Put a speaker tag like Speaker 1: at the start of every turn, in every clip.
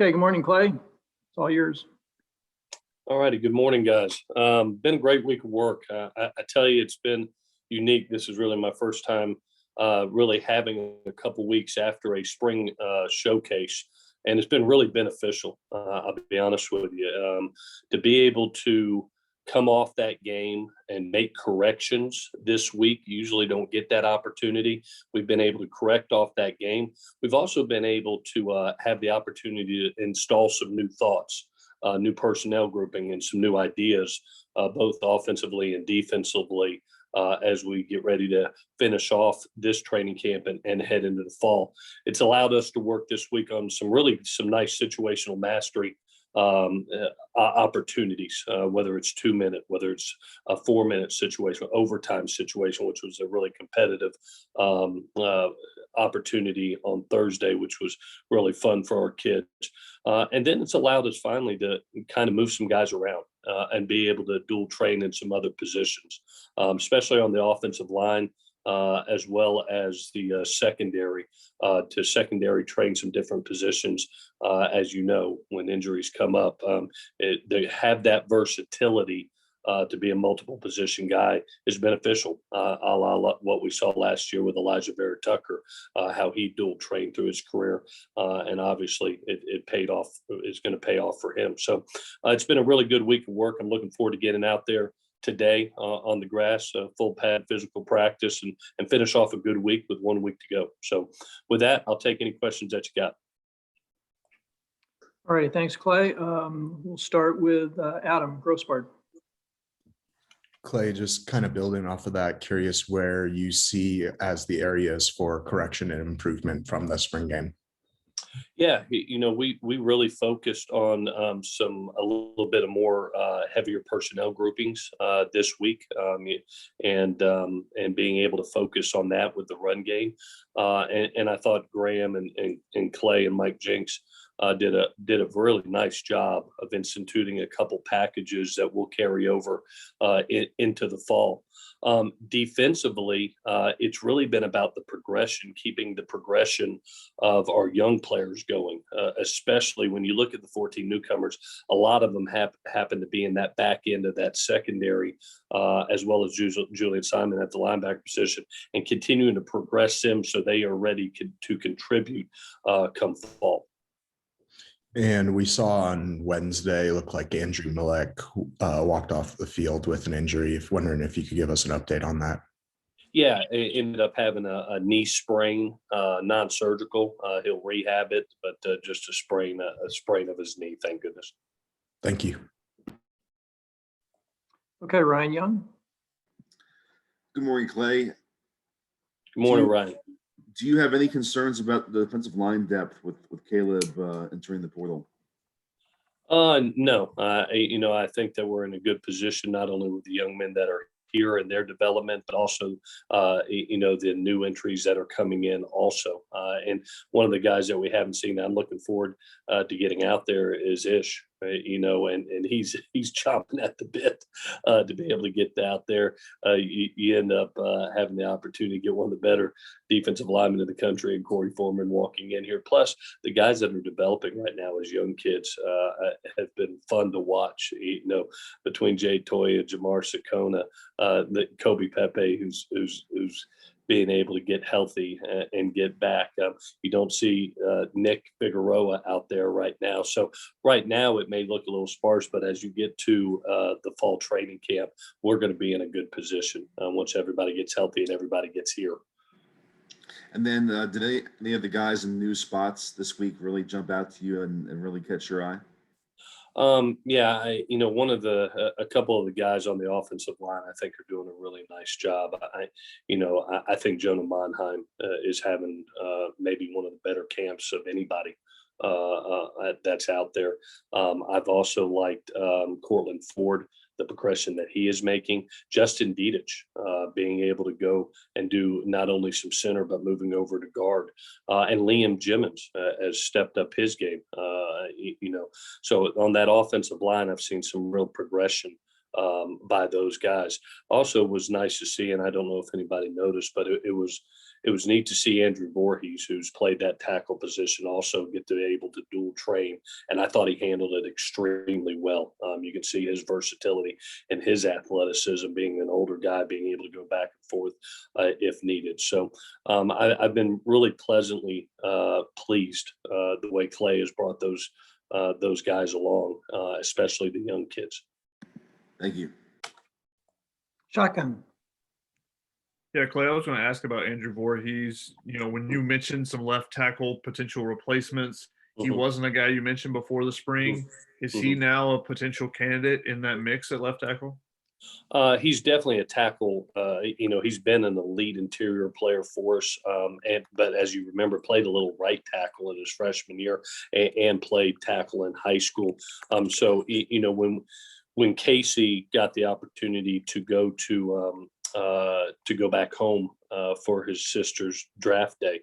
Speaker 1: Okay, good morning, Clay. It's all yours.
Speaker 2: All righty. Good morning, guys. Been a great week of work. I tell you, it's been unique. This is really my first time really having a couple weeks after a spring showcase, and it's been really beneficial. I'll be honest with you. To be able to come off that game and make corrections this week, usually don't get that opportunity. We've been able to correct off that game. We've also been able to have the opportunity to install some new thoughts, new personnel grouping, and some new ideas, both offensively and defensively, as we get ready to finish off this training camp and head into the fall. It's allowed us to work this week on some nice situational mastery opportunities, whether it's 2-minute, whether it's a 4-minute situation, overtime situation, which was a really competitive opportunity on Thursday, which was really fun for our kids. And then it's allowed us finally to kind of move some guys around and be able to dual train in some other positions, especially on the offensive line, as well as the secondary, to secondary train some different positions. As you know, when injuries come up, they have that versatility to be a multiple position guy is beneficial, a la what we saw last year with Elijah Vera Tucker, how he dual trained through his career. And obviously it paid off, it's going to pay off for him. So it's been a really good week of work. I'm looking forward to getting out there today on the grass, full pad physical practice, and finish off a good week with 1 week to go. So with that, I'll take any questions that you got.
Speaker 1: All right, thanks, Clay. We'll start with Adam Grossbard.
Speaker 3: Clay, just kind of building off of that, curious where you see as the areas for correction and improvement from the spring game.
Speaker 2: Yeah, we really focused on a little bit of more heavier personnel groupings this week, and being able to focus on that with the run game. And I thought Graham and Clay and Mike Jinks did a really nice job of instituting a couple packages that will carry over into the fall. Defensively, it's really been about the progression, keeping the progression of our young players going, especially when you look at the 14 newcomers. A lot of them happen to be in that back end of that secondary, as well as Julian Simon at the linebacker position, and continuing to progress them so they are ready to contribute come fall.
Speaker 3: And we saw on Wednesday, looked like Andrew Milek walked off the field with an injury. Wondering if you could give us an update on that.
Speaker 2: Yeah, ended up having a knee sprain, non-surgical. He'll rehab it, but just a sprain of his knee. Thank goodness.
Speaker 3: Thank you.
Speaker 1: Okay, Ryan Young.
Speaker 4: Good morning, Clay.
Speaker 2: Good morning, Ryan.
Speaker 4: Do you have any concerns about the defensive line depth with Caleb entering the portal?
Speaker 2: No. I think that we're in a good position, not only with the young men that are here and their development, but also, the new entries that are coming in also. And one of the guys that we haven't seen that I'm looking forward to getting out there is Ish. Right? And he's chomping at the bit to be able to get out there. You end up having the opportunity to get one of the better defensive linemen in the country, and Corey Foreman walking in here. Plus, the guys that are developing right now as young kids have been fun to watch. Between Jay Toya, Jamar Sakona, the Kobe Pepe, who's being able to get healthy and get back. You don't see Nick Figueroa out there right now. So right now it may look a little sparse, but as you get to the fall training camp, we're going to be in a good position once everybody gets healthy and everybody gets here.
Speaker 4: And then did any of the guys in new spots this week really jump out to you and really catch your eye?
Speaker 2: Yeah, a couple of the guys on the offensive line, I think, are doing a really nice job. I think Jonah Monheim is having maybe one of the better camps of anybody that's out there. I've also liked Cortland Ford, the progression that he is making. Justin Dietich being able to go and do not only some center, but moving over to guard. And Liam Jimmons has stepped up his game. So on that offensive line, I've seen some real progression by those guys. Also was nice to see, and I don't know if anybody noticed, but it was it was neat to see Andrew Voorhees, who's played that tackle position, also get to be able to dual train. And I thought he handled it extremely well. You can see his versatility and his athleticism, being an older guy, being able to go back and forth if needed. So I've been really pleasantly pleased the way Clay has brought those guys along, especially the young kids.
Speaker 4: Thank you.
Speaker 1: Shotgun.
Speaker 5: Yeah, Clay, I was going to ask about Andrew Voorhees. When you mentioned some left tackle potential replacements, he wasn't a guy you mentioned before the spring. Is he now a potential candidate in that mix at left tackle?
Speaker 2: He's definitely a tackle. He's been an elite interior player for us, but as you remember, played a little right tackle in his freshman year and played tackle in high school. So when Casey got the opportunity to go back home for his sister's draft day,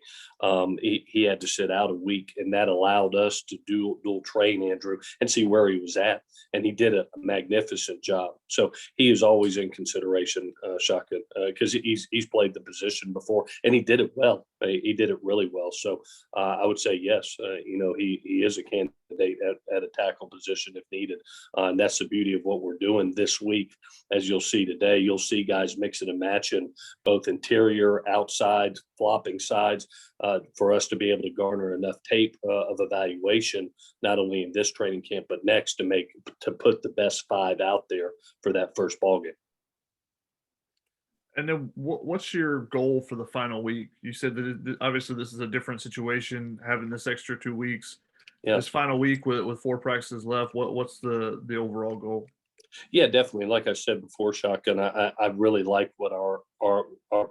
Speaker 2: he had to sit out a week, and that allowed us to dual train Andrew and see where he was at. And he did a magnificent job. So he is always in consideration, Shotgun, because he's played the position before, and he did it well. He did it really well. So I would say yes. He is a candidate at a tackle position if needed, and that's the beauty of what we're doing this week. As you'll see today, you'll see guys mixing and matching both interior, outside, flopping sides, for us to be able to garner enough tape of evaluation, not only in this training camp but next, to put the best 5 out there for that first ball game.
Speaker 5: And then what's your goal for the final week? You said that obviously this is a different situation, having this extra 2 weeks.
Speaker 2: Yeah.
Speaker 5: This final week with 4 practices left, what's the overall goal?
Speaker 2: Yeah, definitely. Like I said before, Shotgun, I really like what our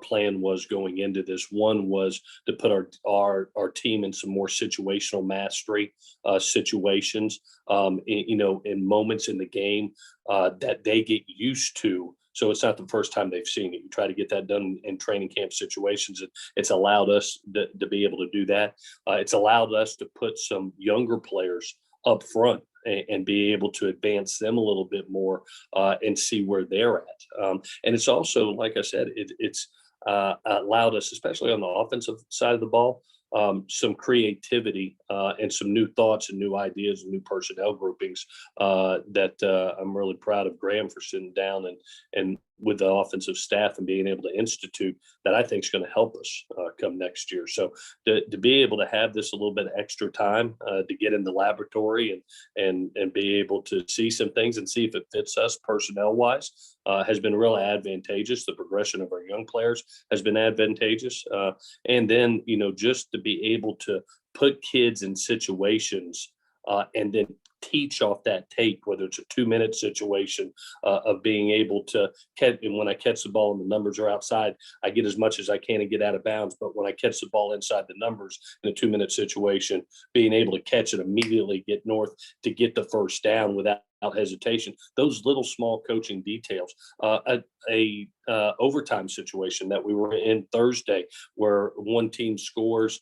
Speaker 2: plan was going into this. One was to put our team in some more situational mastery situations, in moments in the game that they get used to. So it's not the first time they've seen it. You try to get that done in training camp situations. It's allowed us to be able to do that. It's allowed us to put some younger players up front and be able to advance them a little bit more and see where they're at. And it's also, like I said, it's allowed us, especially on the offensive side of the ball, some creativity and some new thoughts and new ideas and new personnel groupings that I'm really proud of Graham for sitting down and with the offensive staff and being able to institute that I think is going to help us come next year. So to be able to have this a little bit extra time to get in the laboratory and be able to see some things and see if it fits us personnel wise has been really advantageous. The progression of our young players has been advantageous. And then, just to be able to put kids in situations and then teach off that tape, whether it's a 2-minute situation of being able to catch, and when I catch the ball and the numbers are outside, I get as much as I can and get out of bounds. But when I catch the ball inside the numbers in a 2-minute situation, being able to catch it immediately, get north to get the first down without hesitation. Those little small coaching details. A overtime situation that we were in Thursday where one team scores,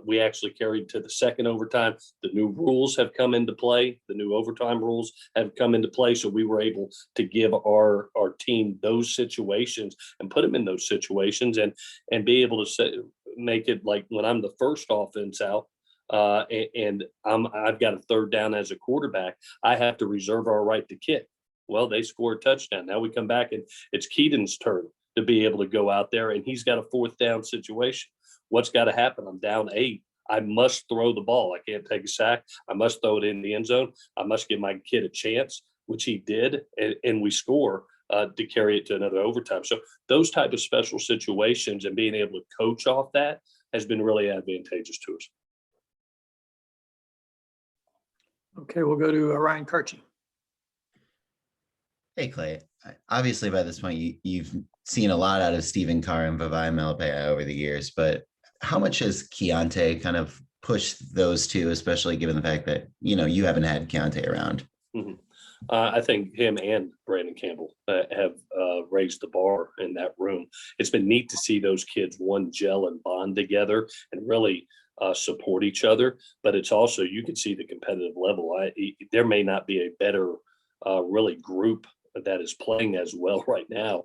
Speaker 2: we actually carried to the second overtime. The new rules have come into play. The new overtime rules have come into play. So we were able to give our team those situations and put them in those situations and be able to make it like when I'm the first offense out, and I've got a third down as a quarterback, I have to reserve our right to kick. Well, they score a touchdown. Now we come back and it's Keaton's turn to be able to go out there, and he's got a 4th down situation. What's got to happen? I'm down 8. I must throw the ball. I can't take a sack. I must throw it in the end zone. I must give my kid a chance, which he did, and we score to carry it to another overtime. So those type of special situations and being able to coach off that has been really advantageous to us.
Speaker 1: Okay, we'll go to Ryan Karchi.
Speaker 6: Hey, Clay. Obviously, by this point, you've seen a lot out of Stephen Carr and Vavai Malapaya over the years, but how much has Keontae kind of pushed those two, especially given the fact that, you haven't had Keontae around?
Speaker 2: Mm-hmm. I think him and Brandon Campbell have raised the bar in that room. It's been neat to see those kids, gel and bond together and really support each other. But it's also, you can see the competitive level. There may not be a better really group that is playing as well right now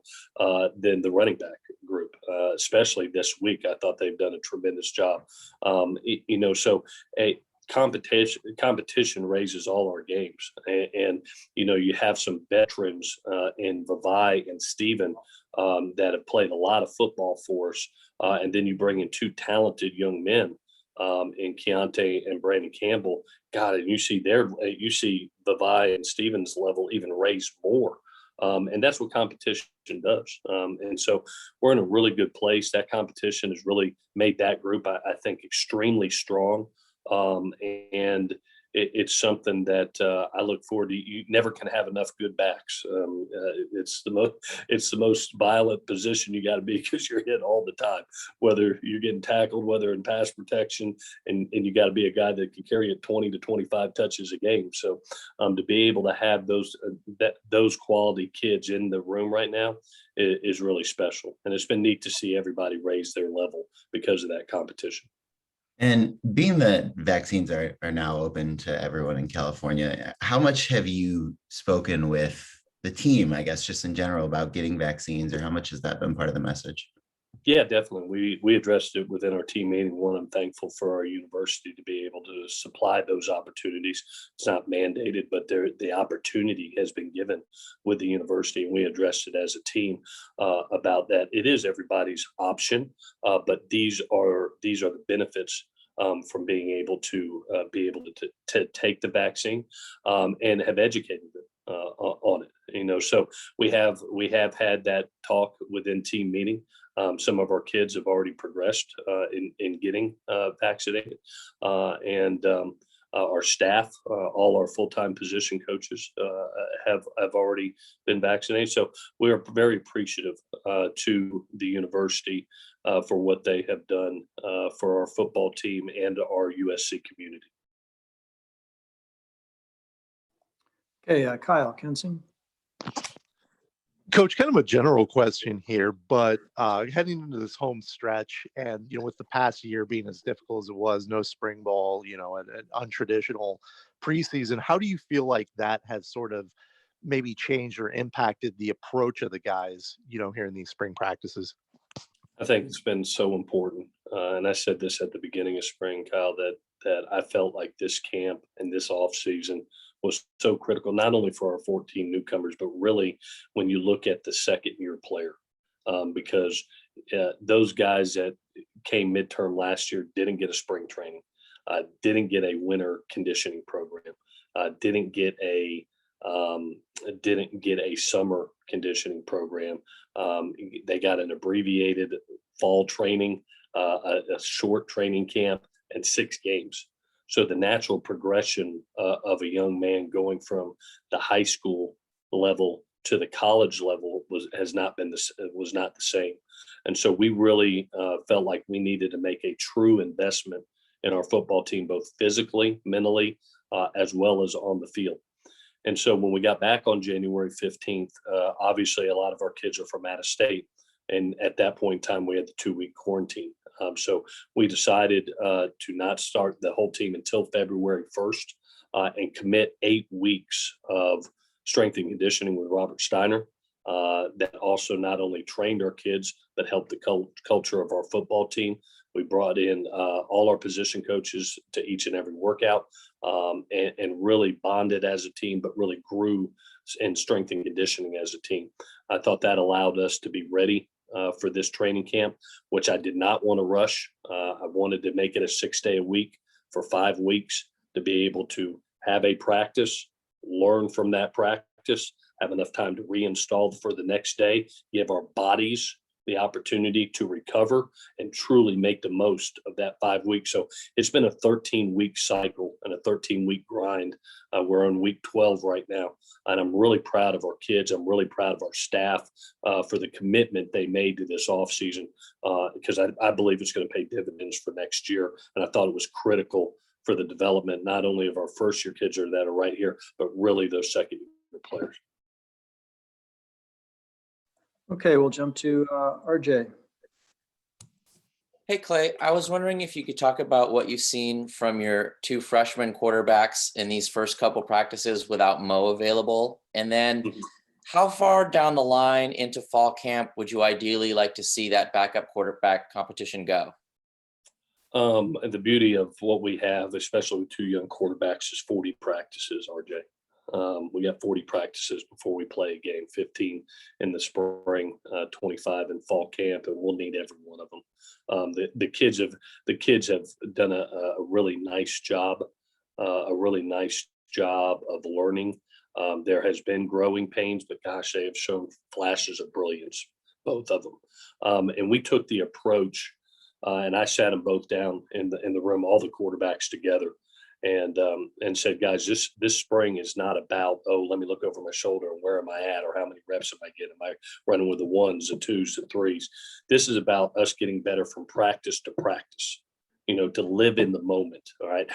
Speaker 2: than the running back group, especially this week. I thought they've done a tremendous job. So a competition raises all our games, and you have some veterans in Vavai and Steven that have played a lot of football for us, and then you bring in two talented young men in Keontae and Brandon Campbell. God, and you see Vavai and Steven's level even raised more. And that's what competition does. And so we're in a really good place. That competition has really made that group, I think, extremely strong. And it's something that I look forward to. You never can have enough good backs. It's the most violent position you got to be, because you're hit all the time, whether you're getting tackled, whether in pass protection, and you got to be a guy that can carry it 20 to 25 touches a game. So to be able to have those quality kids in the room right now is really special. And it's been neat to see everybody raise their level because of that competition.
Speaker 6: And being that vaccines are now open to everyone in California, how much have you spoken with the team, I guess, just in general, about getting vaccines, or how much has that been part of the message?
Speaker 2: Yeah, definitely. We addressed it within our team meeting. One, I'm thankful for our university to be able to supply those opportunities. It's not mandated, but the opportunity has been given with the university, and we addressed it as a team about that. It is everybody's option, but these are the benefits from being able to take the vaccine and have educated them on it. So we have had that talk within team meeting. Some of our kids have already progressed in getting vaccinated, and our staff, all our full-time position coaches have already been vaccinated. So we are very appreciative to the university for what they have done for our football team and our USC community.
Speaker 1: Okay, Kyle Kensing.
Speaker 7: Coach, kind of a general question here, but heading into this home stretch, and with the past year being as difficult as it was, no spring ball, an untraditional preseason, how do you feel like that has sort of maybe changed or impacted the approach of the guys, here in these spring practices?
Speaker 2: I think it's been so important, and I said this at the beginning of spring, Kyle, that I felt like this camp and this off season was so critical, not only for our 14 newcomers, but really when you look at the second year player, because those guys that came midterm last year didn't get a spring training, didn't get a winter conditioning program, didn't get a summer conditioning program. They got an abbreviated fall training, a short training camp, and 6 games. So the natural progression of a young man going from the high school level to the college level was not the same. And so we really felt like we needed to make a true investment in our football team, both physically, mentally, as well as on the field. And so when we got back on January 15th, obviously a lot of our kids are from out of state. And at that point in time, we had the 2-week quarantine. So we decided to not start the whole team until February 1st and commit 8 weeks of strength and conditioning with Robert Steiner. That also not only trained our kids, but helped the culture of our football team. We brought in all our position coaches to each and every workout and really bonded as a team, but really grew in strength and conditioning as a team. I thought that allowed us to be ready for this training camp, which I did not want to rush. I wanted to make it a 6-day-a-week for 5 weeks to be able to have a practice, learn from that practice, have enough time to reinstall for the next day, give our bodies the opportunity to recover and truly make the most of that 5 weeks. So it's been a 13-week cycle and a 13-week grind. We're on week 12 right now. And I'm really proud of our kids. I'm really proud of our staff for the commitment they made to this offseason because I believe it's going to pay dividends for next year. And I thought it was critical for the development, not only of our first-year kids that are right here, but really those second-year players.
Speaker 1: Okay, we'll jump to RJ.
Speaker 8: Hey, Clay, I was wondering if you could talk about what you've seen from your 2 freshman quarterbacks in these first couple practices without Mo available. And then How far down the line into fall camp would you ideally like to see that backup quarterback competition go?
Speaker 2: And the beauty of what we have, especially with two young quarterbacks, is 40 practices, RJ. We got 40 practices before we play a game, 15 in the spring, 25 in fall camp, and we'll need every one of them. The kids have done a really nice job, of learning. There has been growing pains, but gosh, they have shown flashes of brilliance, both of them. And we took the approach, and I sat them both down in the room, all the quarterbacks together, and said, guys, this spring is not about, oh, let me look over my shoulder and where am I at, or how many reps am I getting? Am I running with the ones, the twos, the threes? This is about us getting better from practice to practice. To live in the moment. All right.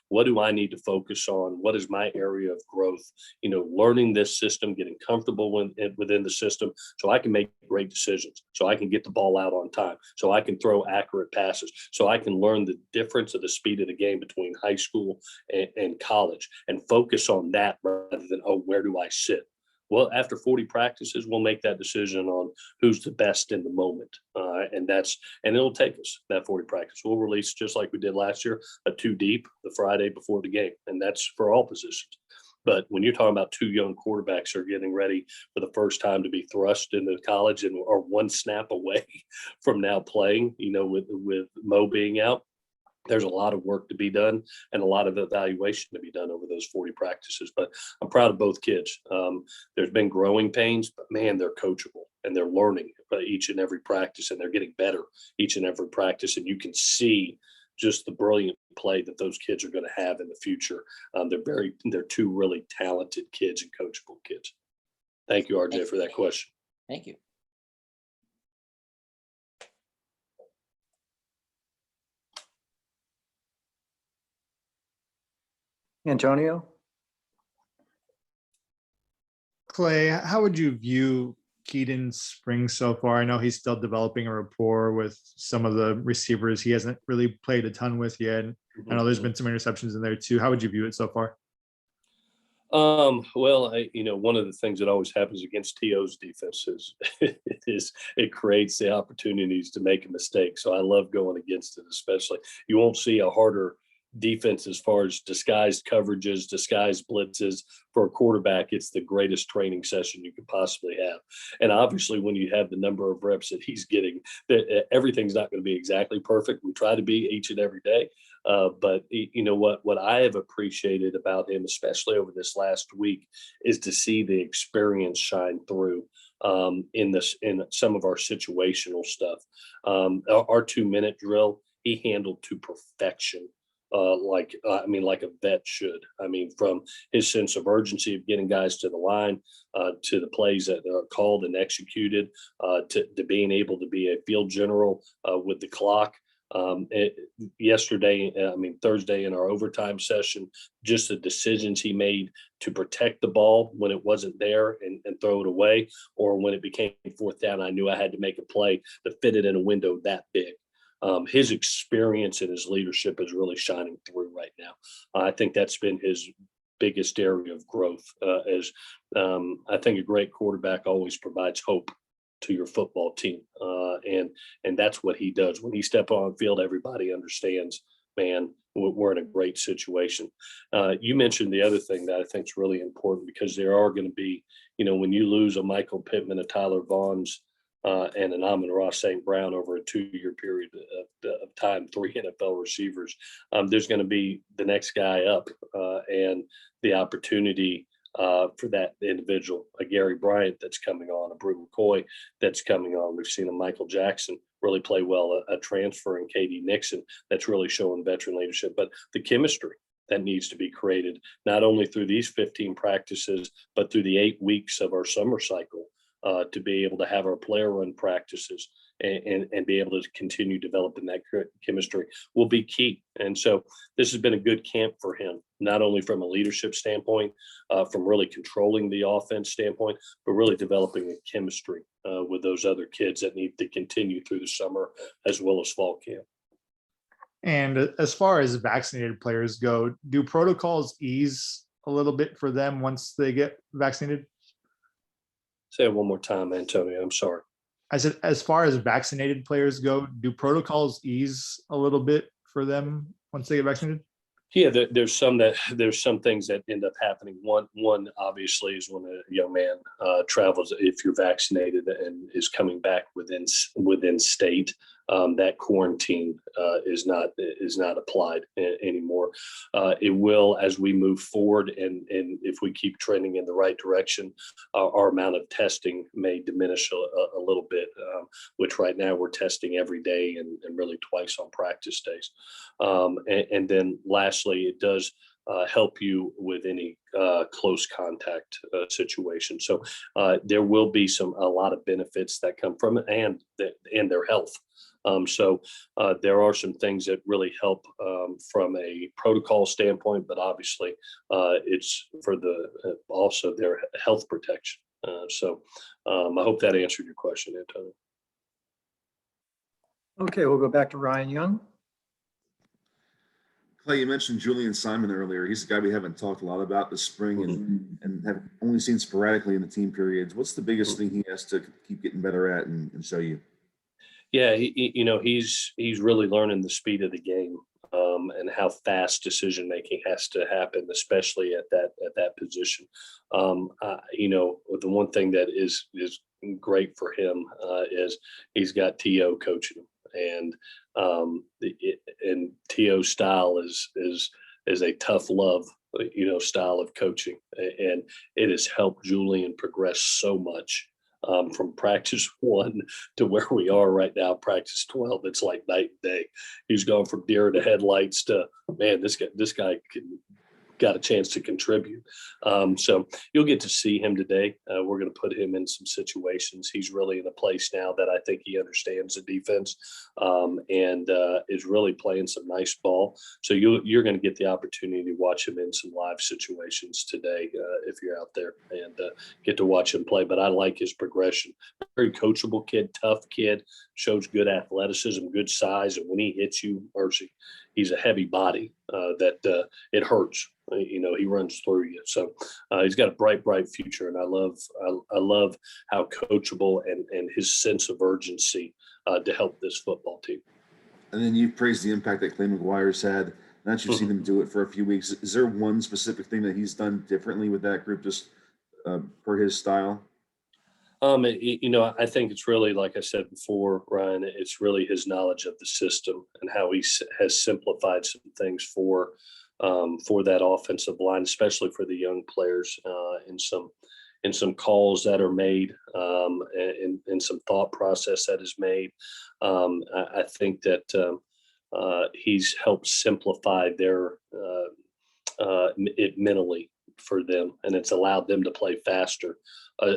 Speaker 2: What do I need to focus on? What is my area of growth? Learning this system, getting comfortable within the system so I can make great decisions, so I can get the ball out on time, so I can throw accurate passes, so I can learn the difference of the speed of the game between high school and college and focus on that rather than, oh, where do I sit? Well, after 40 practices, we'll make that decision on who's the best in the moment. And it'll take us that 40 practice. We'll release, just like we did last year, a 2 deep the Friday before the game. And that's for all positions. But when you're talking about two young quarterbacks who are getting ready for the first time to be thrust into college and are one snap away from now playing, with Mo being out, there's a lot of work to be done and a lot of evaluation to be done over those 40 practices. But I'm proud of both kids. There's been growing pains, but man, they're coachable and they're learning each and every practice, and they're getting better each and every practice. And you can see just the brilliant play that those kids are going to have in the future. They're two really talented kids and coachable kids. Thank you, RJ, for that question.
Speaker 8: Thank you.
Speaker 1: Antonio?
Speaker 9: Clay, how would you view Keaton's spring so far? I know he's still developing a rapport with some of the receivers he hasn't really played a ton with yet. I know there's been some interceptions in there too. How would you view it so far?
Speaker 2: Well, one of the things that always happens against TO's defense is it creates the opportunities to make a mistake. So I love going against it, especially. You won't see a harder defense as far as disguised coverages, disguised blitzes. For a quarterback, it's the greatest training session you could possibly have. And obviously, when you have the number of reps that he's getting, everything's not going to be exactly perfect. We try to be each and every day. But what I have appreciated about him, especially over this last week, is to see the experience shine through in some of our situational stuff. Our 2-minute drill, he handled to perfection. Like a vet should. From his sense of urgency of getting guys to the line, to the plays that are called and executed, to being able to be a field general with the clock. Thursday in our overtime session, just the decisions he made to protect the ball when it wasn't there and throw it away, or when it became 4th down, I knew I had to make a play to fit it in a window that big. His experience and his leadership is really shining through right now. I think that's been his biggest area of growth. I think a great quarterback always provides hope to your football team, and that's what he does. When he steps on the field, everybody understands, man, we're in a great situation. You mentioned the other thing that I think is really important, because there are going to be, when you lose a Michael Pittman, a Tyler Vaughn's, and an Amon-Ra St. Brown over a 2-year period of time, 3 NFL receivers, there's going to be the next guy up, and the opportunity for that individual, a Gary Bryant that's coming on, a Brew McCoy that's coming on. We've seen a Michael Jackson really play well, a transfer in KD Nixon that's really showing veteran leadership. But the chemistry that needs to be created, not only through these 15 practices, but through the 8 weeks of our summer cycle, to be able to have our player run practices and be able to continue developing that chemistry will be key. And so this has been a good camp for him, not only from a leadership standpoint, from really controlling the offense standpoint, but really developing the chemistry with those other kids that need to continue through the summer as well as fall camp.
Speaker 9: And as far as vaccinated players go, do protocols ease a little bit for them once they get vaccinated?
Speaker 2: Say it one more time, Antonio. I'm sorry.
Speaker 9: I said, as far as vaccinated players go, do protocols ease a little bit for them once they get vaccinated?
Speaker 2: Yeah, there's some things that end up happening. One obviously is when a young man travels, if you're vaccinated and is coming back within state, that quarantine is not applied anymore. It will as we move forward, and if we keep trending in the right direction, our amount of testing may diminish a little bit, which right now we're testing every day and really twice on practice days. And then lastly, it does help you with any close contact situation. So there will be a lot of benefits that come from it, and their health. So there are some things that really help from a protocol standpoint, but obviously it's for also their health protection. So I hope that answered your question, Antonio.
Speaker 1: Okay, we'll go back to Ryan Young.
Speaker 4: Clay, you mentioned Julian Simon earlier. He's a guy we haven't talked a lot about this spring and have only seen sporadically in the team periods. What's the biggest thing he has to keep getting better at and show you?
Speaker 2: Yeah, he's really learning the speed of the game and how fast decision making has to happen, especially at that position. The one thing that is great for him is he's got T.O. coaching him. And T.O.'s style is a tough love, style of coaching, and it has helped Julian progress so much from practice 1 to where we are right now, practice 12. It's like night and day. He's gone from deer to headlights to, man, this guy got a chance to contribute. So you'll get to see him today. We're going to put him in some situations. He's really in a place now that I think he understands the defense and is really playing some nice ball. So you're going to get the opportunity to watch him in some live situations today if you're out there and get to watch him play. But I like his progression. Very coachable kid, tough kid, shows good athleticism, good size. And when he hits you, Mercy, he's a heavy body that it hurts. He runs through you. So he's got a bright future, and I love how coachable and his sense of urgency to help this football team.
Speaker 4: And then you praised the impact that Clay McGuire's had. Now that you've seen him do it for a few weeks, is there one specific thing that he's done differently with that group, just per his style?
Speaker 2: I think it's really, like I said before, Ryan, it's really his knowledge of the system and how he has simplified some things for that offensive line, especially for the young players, in some calls that are made, and some thought process that is made. I think that he's helped simplify it mentally for them, and it's allowed them to play faster.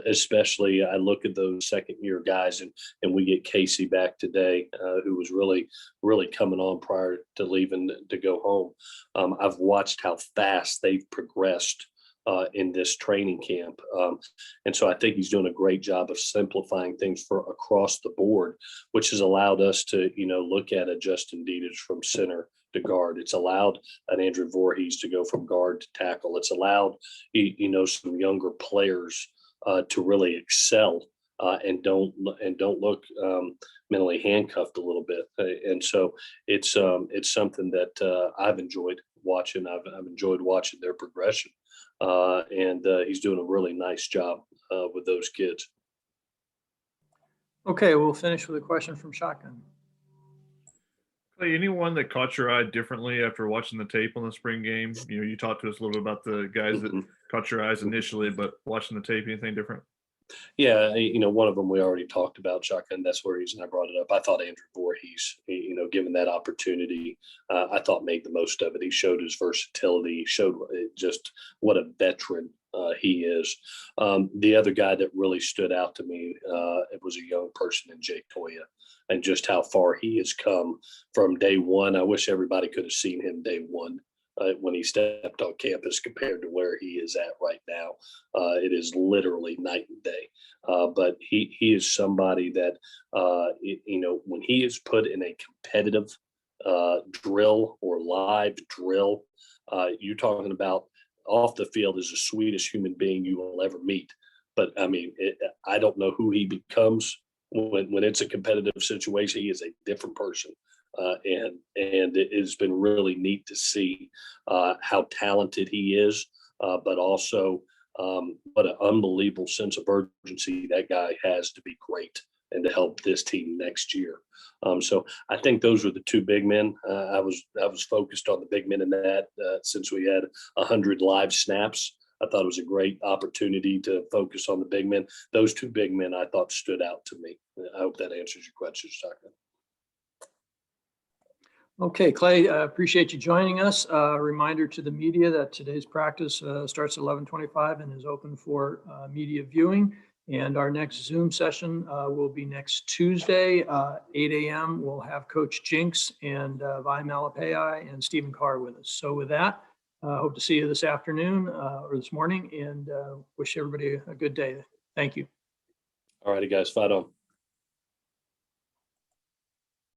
Speaker 2: Especially, I look at those second-year guys, and we get Casey back today, who was really coming on prior to leaving to go home. I've watched how fast they've progressed in this training camp, and so I think he's doing a great job of simplifying things for across the board, which has allowed us to look at a Justin Dieters from center to guard. It's allowed an Andrew Voorhees to go from guard to tackle. It's allowed some younger players to really excel and don't look mentally handcuffed a little bit. And so it's something that I've enjoyed watching. I've enjoyed watching their progression, and he's doing a really nice job with those kids.
Speaker 1: Okay, we'll finish with a question from Shotgun.
Speaker 5: Clay, anyone that caught your eye differently after watching the tape on the spring game? You talked to us a little bit about the guys that caught your eyes initially, but watching the tape, anything different?
Speaker 2: Yeah, one of them we already talked about, Shotgun. That's where I brought it up. I thought Andrew Voorhees, given that opportunity, I thought made the most of it. He showed his versatility. He showed just what a veteran he is. The other guy that really stood out to me, it was a young person in Jake Toya, and just how far he has come from day one. I wish everybody could have seen him day one. When he stepped on campus compared to where he is at right now. It is literally night and day. But he is somebody that, when he is put in a competitive drill or live drill, you're talking about off the field is the sweetest human being you will ever meet. But I mean, I don't know who he becomes when it's a competitive situation. He is a different person. And it has been really neat to see how talented he is, but also what an unbelievable sense of urgency that guy has to be great and to help this team next year. So I think those were the two big men. I was focused on the big men in that since we had 100 live snaps. I thought it was a great opportunity to focus on the big men. Those two big men I thought stood out to me. I hope that answers your question, Stockton.
Speaker 1: Okay, Clay, appreciate you joining us. Reminder to the media that today's practice starts at 11:25 and is open for media viewing. And our next Zoom session will be next Tuesday, 8 a.m. We'll have Coach Jinks and Vi Malapai and Stephen Carr with us. So with that, hope to see you this afternoon or this morning, and wish everybody a good day. Thank you.
Speaker 2: All righty, guys, fight on.